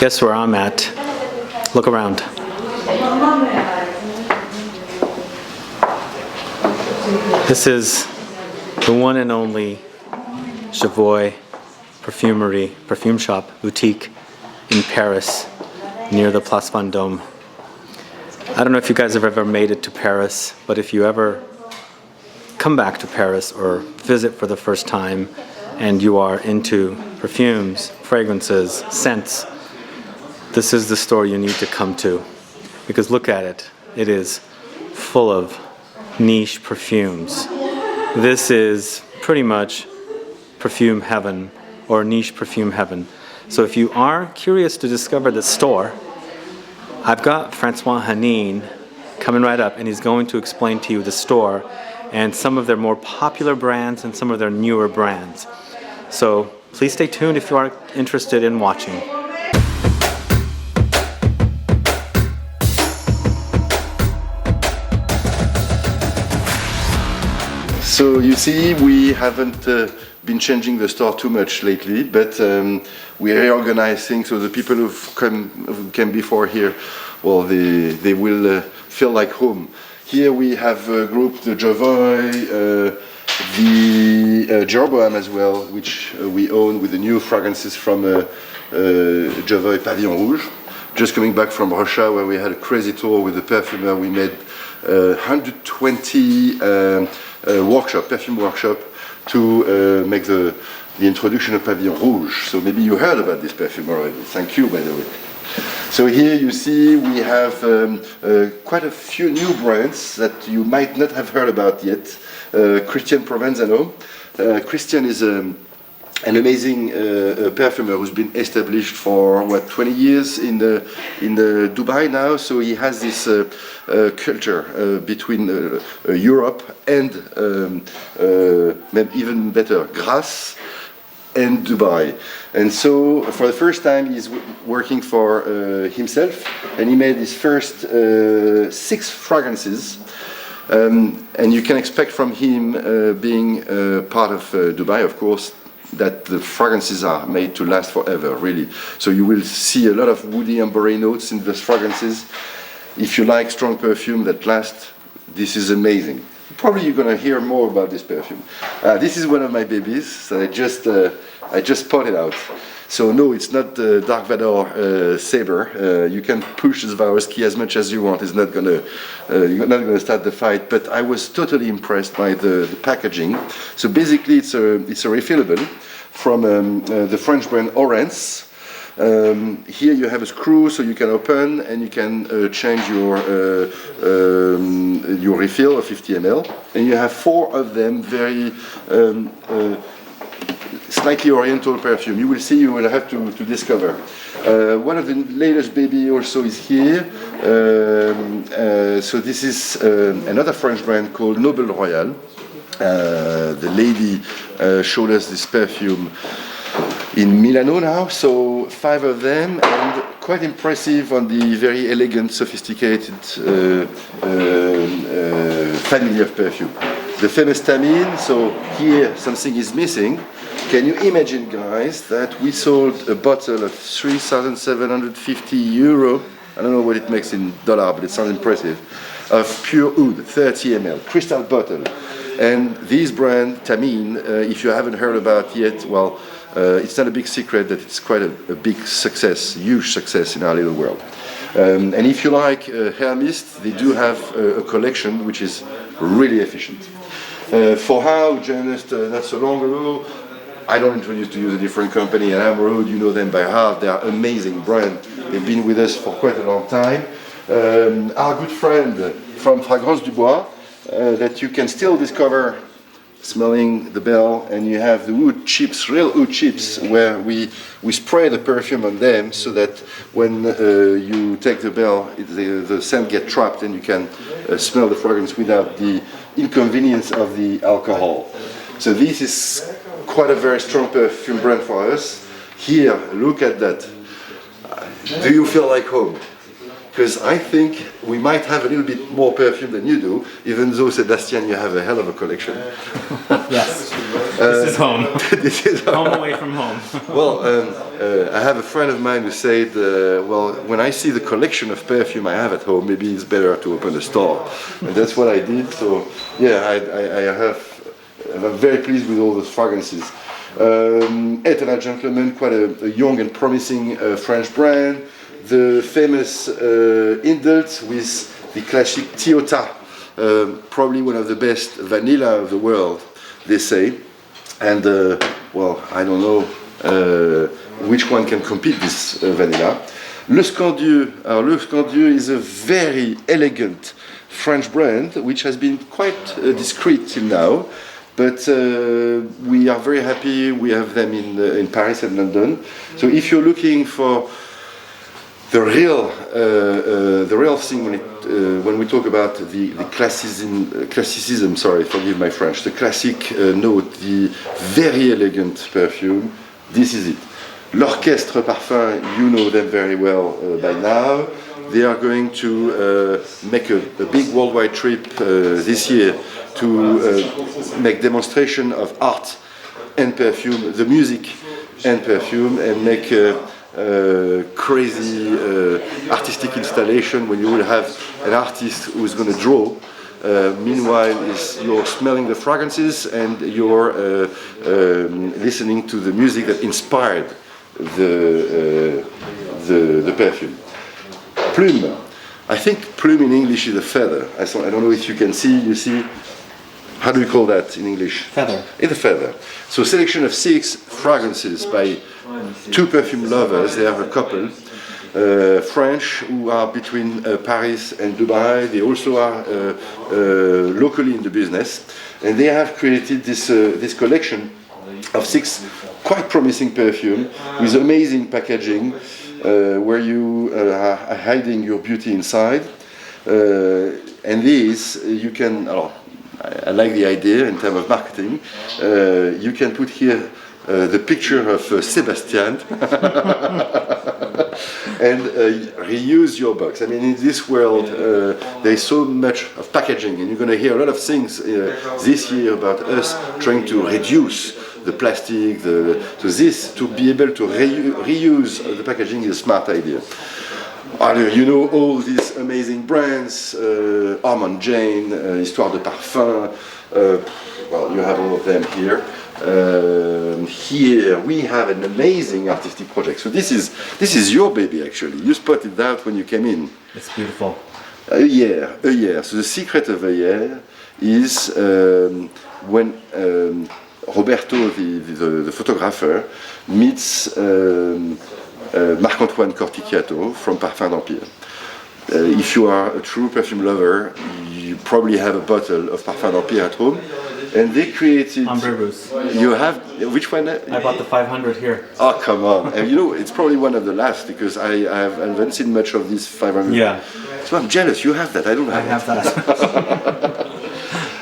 Guess where I'm at? Look around. This is the one and only Jovoy perfumery, perfume shop, boutique in Paris, near the Place Vendôme. I don't know if you guys have ever made it to Paris, but if you ever come back to Paris or visit for the first time and you are into perfumes, fragrances, scents, this is the store you need to come to. Because look at it, it is full of niche perfumes. This is pretty much perfume heaven or niche perfume heaven. So if you are curious to discover the store, I've got Francois Henin coming right up, and he's going to explain to you the store and some of their more popular brands and some of their newer brands. So please stay tuned if you are interested in watching. So you see, we haven't been changing the store too much lately, but we reorganize things so the people who came before here, well, they will feel like home. Here we have grouped the Jovoy, the JEROBOAM as well, which we own with the new fragrances from Jovoy Pavillon Rouge. Just coming back from Roja, where we had a crazy tour with the perfumer. We made 120 perfume workshop to make the introduction of Pavillon Rouge. So maybe you heard about this perfume already. Thank you, by the way. So here you see we have quite a few new brands that you might not have heard about yet. Christian Provenzano. Christian is an amazing perfumer who's been established for 20 years in Dubai now. So he has this culture between Europe and even better, Grasse and Dubai. And so for the first time he's working for himself, and he made his first 6 fragrances. And you can expect from him, being part of Dubai, of course, that the fragrances are made to last forever, really. So you will see a lot of woody ambery notes in those fragrances. If you like strong perfume that lasts, this is amazing. Probably you're gonna hear more about this perfume. This is one of my babies that I just potted out. So no, it's not the Dark Vador Saber. You can push the Swarovski as much as you want. It's not gonna, you're not gonna start the fight. But I was totally impressed by the packaging. So basically, it's a refillable from the French brand ORENS. Here you have a screw, so you can open and you can change your refill of 50 ml. And you have 4 of them, very slightly oriental perfume. You will see, you will have to discover. One of the latest baby also is here. So this is another French brand called Noble Royale. The lady showed us this perfume in Milano now, so 5 of them, and quite impressive on the very elegant, sophisticated family of perfume. The famous THAMEEN, so here something is missing. Can you imagine, guys, that we sold a bottle of 3,750 euro, I don't know what it makes in dollar, but it sounds impressive, of pure oud, 30 ml, crystal bottle. And this brand, THAMEEN, if you haven't heard about yet, well, it's not a big secret that it's quite a big success, huge success in our little world. And if you like hair mist, they do have a collection which is really efficient. For how, just not so long ago, I don't introduce to you the different company, and Amroad, you know them by heart. They are amazing brand. They've been with us for quite a long time. Our good friend from Fragrance du Bois, that you can still discover smelling the bell, and you have the oud chips, real oud chips, where we spray the perfume on them so that when you take the bell, the scent gets trapped and you can smell the fragrance without the inconvenience of the alcohol. So this is quite a very strong perfume brand for us. Here, look at that. Do you feel like home? Because I think we might have a little bit more perfume than you do, even though, Sebastian, you have a hell of a collection. Yes. This is home. This is Home away from home. Well, I have a friend of mine who said, well, when I see the collection of perfume I have at home, maybe it's better to open a store. And that's what I did. So, yeah, I'm very pleased with all those fragrances. ETERNEL Gentleman, quite a young and promising French brand. The famous INDULT with the classic Toyota, probably one of the best vanilla of the world, they say. And well, I don't know which one can compete this vanilla. LESQUENDIEU. LESQUENDIEU is a very elegant French brand which has been quite discreet till now, but we are very happy. We have them in Paris and London. So if you're looking for the real thing when we talk about the classicism, sorry, forgive my French, the classic note, the very elegant perfume, this is it. L'Orchestre Parfum, you know them very well by now. They are going to make a big worldwide trip this year to make demonstration of art and perfume, the music and perfume, and make crazy artistic installation when you will have an artist who is going to draw. Meanwhile, you're smelling the fragrances and you're listening to the music that inspired the perfume. Plume. I think plume in English is a feather. I don't know if you can see. You see. How do you call that in English? Feather. It's a feather. So selection of 6 fragrances by 2 perfume lovers. They are a couple, French, who are between Paris and Dubai. They also are locally in the business, and they have created this collection of 6 quite promising perfume with amazing packaging, where you are hiding your beauty inside. And these you can. I like the idea in terms of marketing. You can put here the picture of Sebastian and reuse your box. I mean, in this world, there's so much of packaging, and you're going to hear a lot of things this year about us trying to reduce the plastic. So this, to be able to reuse the packaging, is a smart idea. You know all these amazing brands, Armand Jane, Histoire de Parfum, well, you have all of them here. Here we have an amazing artistic project. So this is your baby, actually. You spotted that when you came in. It's beautiful. A year. So the secret of a year is when Roberto, the photographer, meets Marc-Antoine Corticchiato from Parfum d'Empire. If you are a true perfume lover, you probably have a bottle of Parfum d'Empire at home. And they created... Ambre Rousse. You have... Which one? I bought the 500 here. Oh, come on. And you know, it's probably one of the last, because I haven't seen much of these 500. Yeah. So I'm jealous. You have that. I don't have I have that.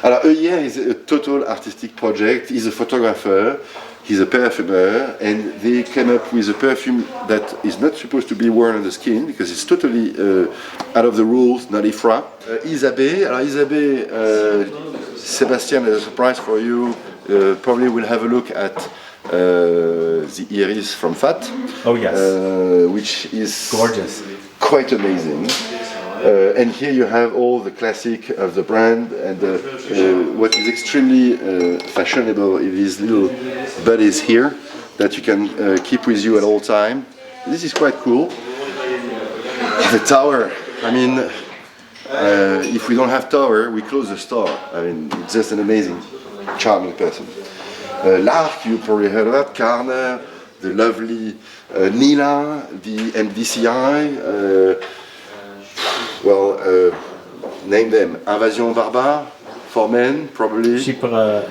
Alors, Euyer is a total artistic project. He's a photographer. He's a perfumer, and they came up with a perfume that is not supposed to be worn on the skin because it's totally out of the rules, not IFRA. Isabey. Alors, Isabey, Sebastian has a surprise for you. Probably we'll have a look at the iris from Fath. Oh yes. Which is gorgeous. Quite amazing. And here you have all the classic of the brand, and what is extremely fashionable is these little buddies here that you can keep with you at all time. This is quite cool. The tower, I mean, if we don't have tower, we close the store. I mean, it's just an amazing, charming person. L'Arc, you probably heard of that, CARNER, the lovely NEELA, the MDCI, name them. Invasion Barbare, for men, probably. Chypre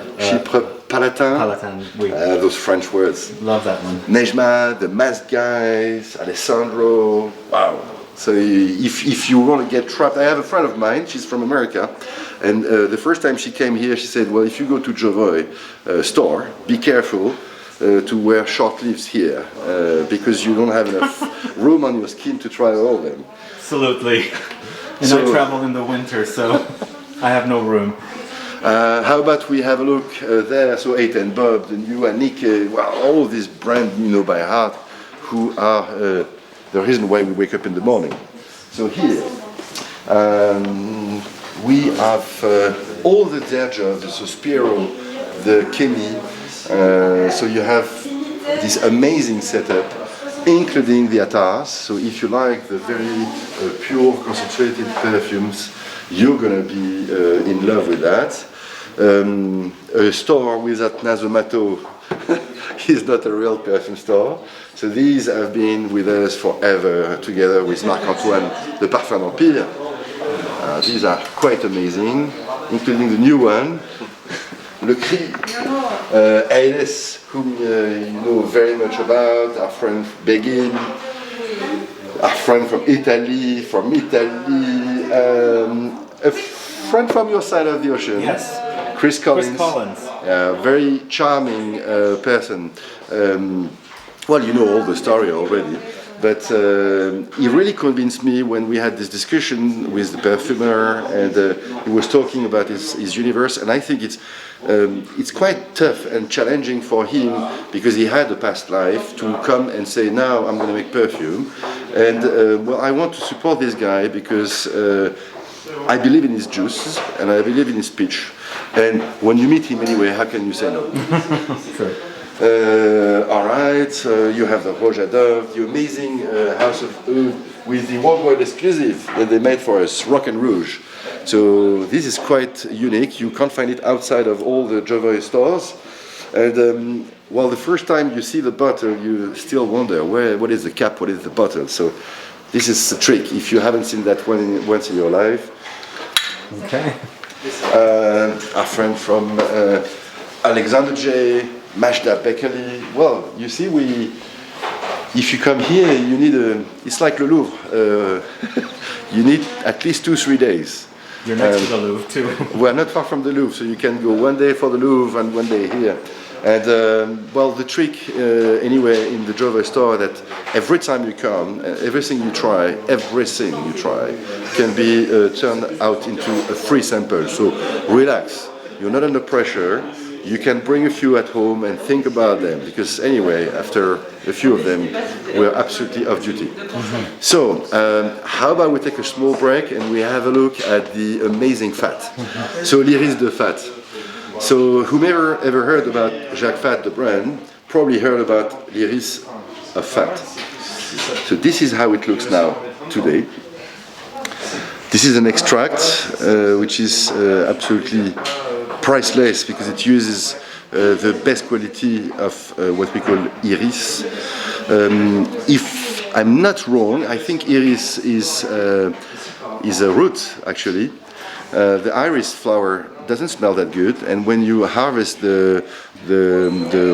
Palatin. Palatin, oui. Those French words. Love that one. Nejma, the Masked guys, Alessandro. Wow. So if you want to get trapped, I have a friend of mine, she's from America, and the first time she came here, she said, well, if you go to Jovoy store, be careful to wear short sleeves here, because you don't have enough room on your skin to try all of them. Absolutely. And I travel in the winter, so I have no room. How about we have a look there? So 8 and Bob, the new Annick, well, all of these brands you know by heart, who are the reason why we wake up in the morning. So here we have all the Xerjoff, the Sospiro, the Chemi. So you have this amazing setup, including the Atars. So if you like the very pure concentrated perfumes, you're gonna be in love with that. A store without NASOMATTO is not a real perfume store. So these have been with us forever, together with Marc-Antoine, the Parfum Empire. These are quite amazing, including the new one, Le Cri, AEDES, whom you know very much about, our friend Begin, our friend from Italy, a friend from your side of the ocean. Yes. Chris Collins. Chris Collins. Very charming person. Well, you know all the story already, but he really convinced me when we had this discussion with the perfumer, and he was talking about his universe, and I think it's quite tough and challenging for him because he had a past life to come and say, now I'm going to make perfume, and well, I want to support this guy because I believe in his juice and I believe in his pitch. And when you meet him anyway, how can you say no? Sure. All right, you have the Roja Dove, the amazing House of Oud with the worldwide exclusive that they made for us, Rock and Rouge. So this is quite unique. You can't find it outside of all the Jovoy stores. And well, the first time you see the bottle, you still wonder what is the cap, what is the bottle. So this is a trick. If you haven't seen that one once in your life. Okay. Our friend from Alexander J, Majda Beckley. Well, you see, if you come here, you need it's like the Louvre. You need at least 2-3 days. You're next to the Louvre too. We're not far from the Louvre, so you can go one day for the Louvre and one day here. And well, the trick anyway in the Jovoy store that every time you come, everything you try can be turned out into a free sample. So relax, you're not under pressure. You can bring a few at home and think about them, because anyway, after a few of them, we're absolutely off duty. Mm-hmm. So how about we take a small break and we have a look at the amazing Fath. Mm-hmm. So l'Iris de Fath. So whomever ever heard about Jacques Fath, the brand, probably heard about l'Iris of Fath. So this is how it looks now, today. This is an extract which is absolutely priceless because it uses the best quality of what we call iris. If I'm not wrong, I think iris is a root actually. The iris flower doesn't smell that good, and when you harvest the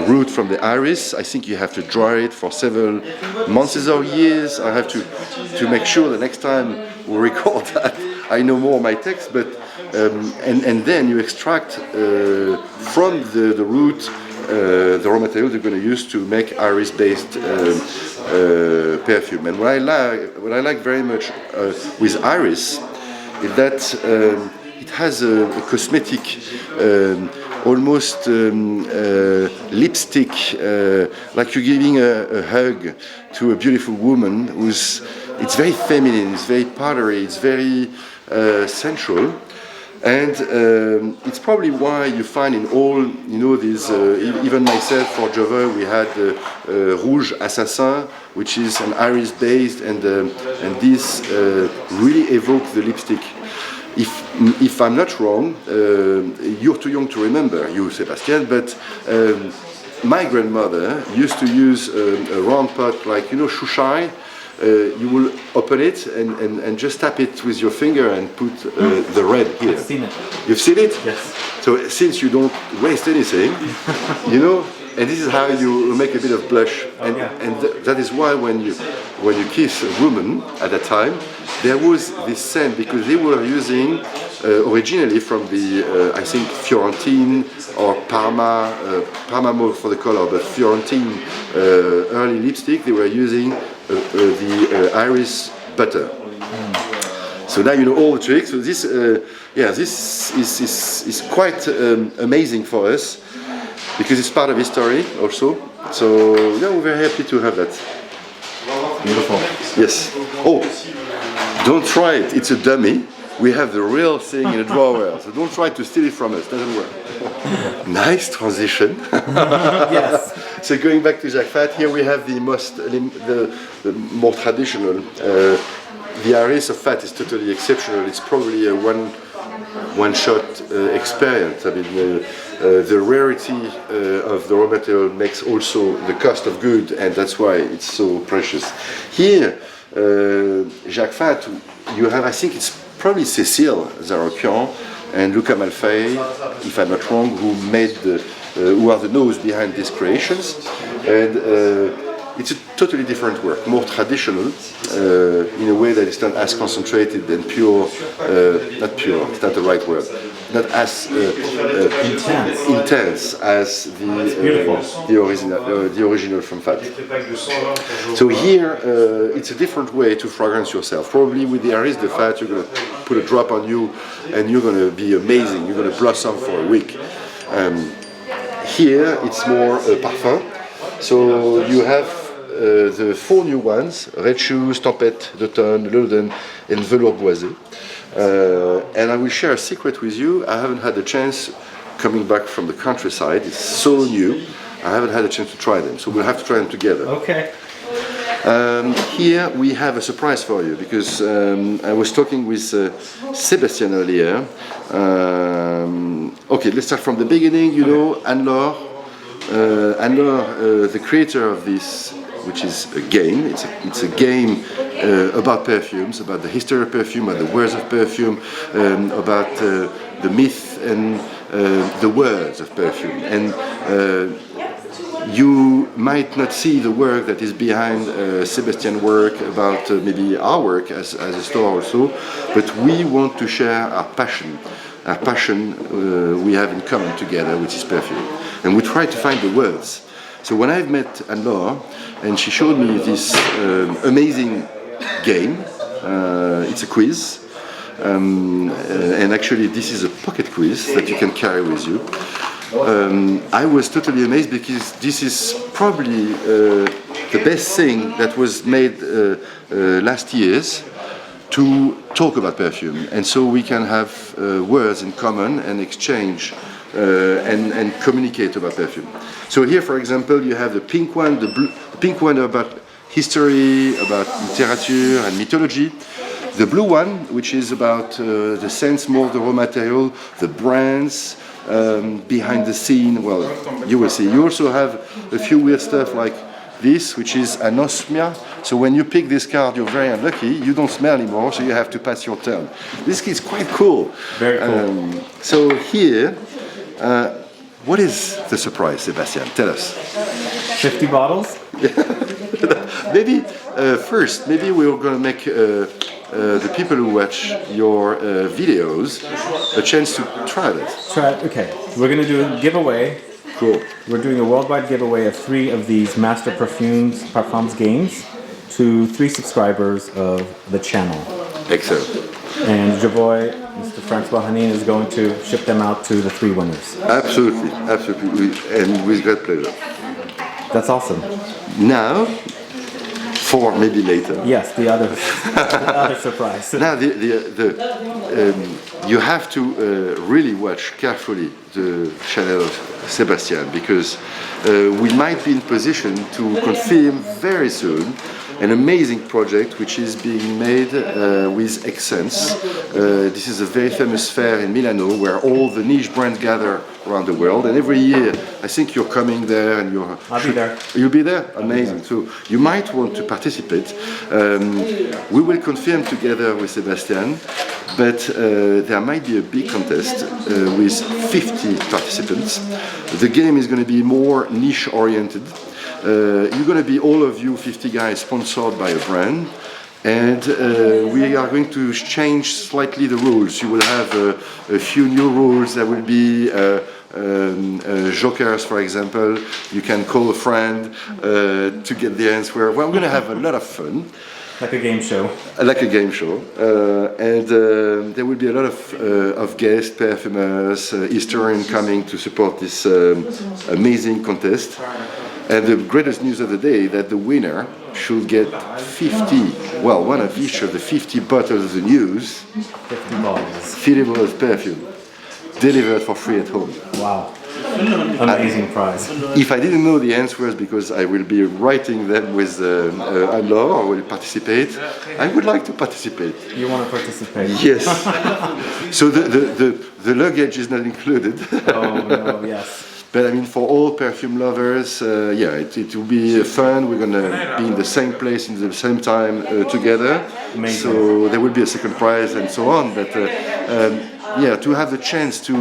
root from the iris, I think you have to dry it for several months or years. I have to make sure the next time we record that I know more of my text, but and then you extract from the root the raw material you're going to use to make iris-based perfume. And what I like very much with iris is that it has a cosmetic, almost lipstick, like you're giving a hug to a beautiful woman it's very feminine, it's very powdery, it's very sensual. And it's probably why you find in all, you know, these, even myself for Jovoy, we had Rouge Assassin, which is an iris based, and this really evokes the lipstick. If I'm not wrong, you're too young to remember, you, Sebastian, but my grandmother used to use a round pot like, you know, shushai. You will open it and just tap it with your finger and put the red here. I've seen it. You've seen it? Yes. So since you don't waste anything, you know, and this is how you make a bit of blush. And, that is why when you kiss a woman at that time, there was this scent because they were using originally from the, I think, Fiorentine or Parma more for the color, but Fiorentine early lipstick, they were using the iris butter. So now you know all the tricks. So this, yeah, this is quite amazing for us because it's part of history also. So yeah, we're very happy to have that. Beautiful. Yes. Oh, don't try it. It's a dummy. We have the real thing in a drawer, so don't try to steal it from us. Doesn't work. Nice transition. Yes. So going back to Jacques Fath, here we have the more traditional. The Iris of Fath is totally exceptional. It's probably a one-shot experience. I mean, the rarity of the raw material makes also the cost of good, and that's why it's so precious. Here, Jacques Fath, you have, I think it's probably Cécile Zarokian and Luca Malfay, if I'm not wrong, who are the nose behind these creations, and it's a totally different work, more traditional, in a way that is not as concentrated and pure, not pure, it's not the right word, not as intense as the original from Fath. So here, it's a different way to fragrance yourself. Probably with the Iris de Fath, you're going to put a drop on you and you're going to be amazing, you're going to blossom for a week. Here, it's more parfum. So you have the 4 new ones, Red Shoes, Tempête d'Automne, Loden, and Velours Boisé. And I will share a secret with you. I haven't had the chance coming back from the countryside. It's so new. I haven't had a chance to try them. So we'll have to try them together. Okay. Here we have a surprise for you because I was talking with Sébastien earlier. Okay, let's start from the beginning. You know, Anne-Laure, the creator of this, which is a game. It's a game about perfumes, about the history of perfume, about the words of perfume, about the myth and the words of perfume. And you might not see the work that is behind Sebastian's work, about maybe our work as a store also, but we want to share our passion we have in common together, which is perfume. And we try to find the words. So when I've met Anne-Laure, and she showed me this amazing game, it's a quiz, and actually this is a pocket quiz that you can carry with you. I was totally amazed because this is probably the best thing that was made last years to talk about perfume, and so we can have words in common and exchange and communicate about perfume. So here, for example, you have the pink one, the pink one about history, about literature and mythology. The blue one, which is about the sense, more the raw material, the brands, behind the scene. Well, you will see. You also have a few weird stuff like this, which is anosmia. So when you pick this card, you're very unlucky. You don't smell anymore, so you have to pass your turn. This is quite cool. Very cool. So here, what is the surprise, Sebastian? Tell us. 50 bottles? Maybe first, maybe we're going to make the people who watch your videos a chance to try this. Try it. Okay. We're going to do a giveaway. Cool. We're doing a worldwide giveaway of 3 of these Master Parfums games to 3 subscribers of the channel. Excellent. And Jovoy, Mr. Francois Henin, is going to ship them out to the 3 winners. Absolutely, absolutely, and with great pleasure. That's awesome. Now, for maybe later. Yes, the other surprise. Now, you have to really watch carefully the channel of Sebastian, because we might be in position to confirm very soon an amazing project which is being made with Essence. This is a very famous fair in Milano where all the niche brands gather around the world, and every year I think you're coming there and you're... I'll be there. You'll be there? Amazing. So you might want to participate. We will confirm together with Sebastian, but there might be a big contest with 50 participants. The game is going to be more niche oriented. You're going to be, all of you 50 guys, sponsored by a brand, and we are going to change slightly the rules. You will have a few new rules. There will be jokers, for example. You can call a friend to get the answer. Well, we're going to have a lot of fun. Like a game show. Like a game show. And there will be a lot of guests, perfumers, historians coming to support this amazing contest. And the greatest news of the day that the winner should get 50, well, one of each of the 50 bottles of the news. 50 bottles. 50 bottles of perfume delivered for free at home. Wow. Amazing prize. If I didn't know the answers, because I will be writing them with Anne-Laure, I will participate. I would like to participate. You want to participate? Yes. So the luggage is not included. Oh, no, yes. But I mean, for all perfume lovers, yeah, it will be fun. We're gonna be in the same place in the same time together. Amazing. So there will be a second prize and so on. But yeah, to have the chance to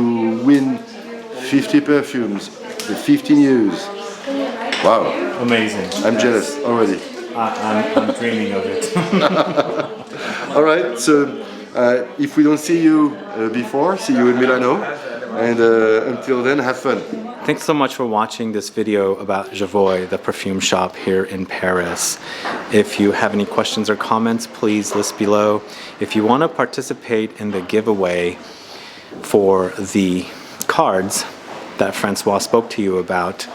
win 50 perfumes, the 50 news. Wow. Amazing. I'm jealous already. I'm dreaming of it. All right. So if we don't see you before, see you in Milano. And until then, have fun. Thanks so much for watching this video about Jovoy, the perfume shop here in Paris. If you have any questions or comments, please list below. If you want to participate in the giveaway for the cards that Francois spoke to you about,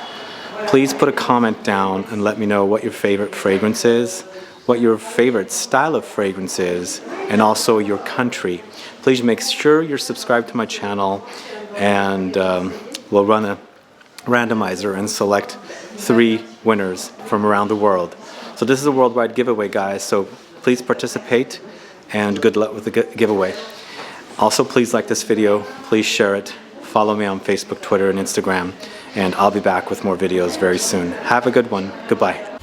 please put a comment down and let me know what your favorite fragrance is, what your favorite style of fragrance is, and also your country. Please make sure you're subscribed to my channel, and we'll run a randomizer and select 3 winners from around the world. So this is a worldwide giveaway, guys, so please participate and good luck with the giveaway. Also, please like this video, please share it, follow me on Facebook, Twitter, and Instagram, and I'll be back with more videos very soon. Have a good one. Goodbye.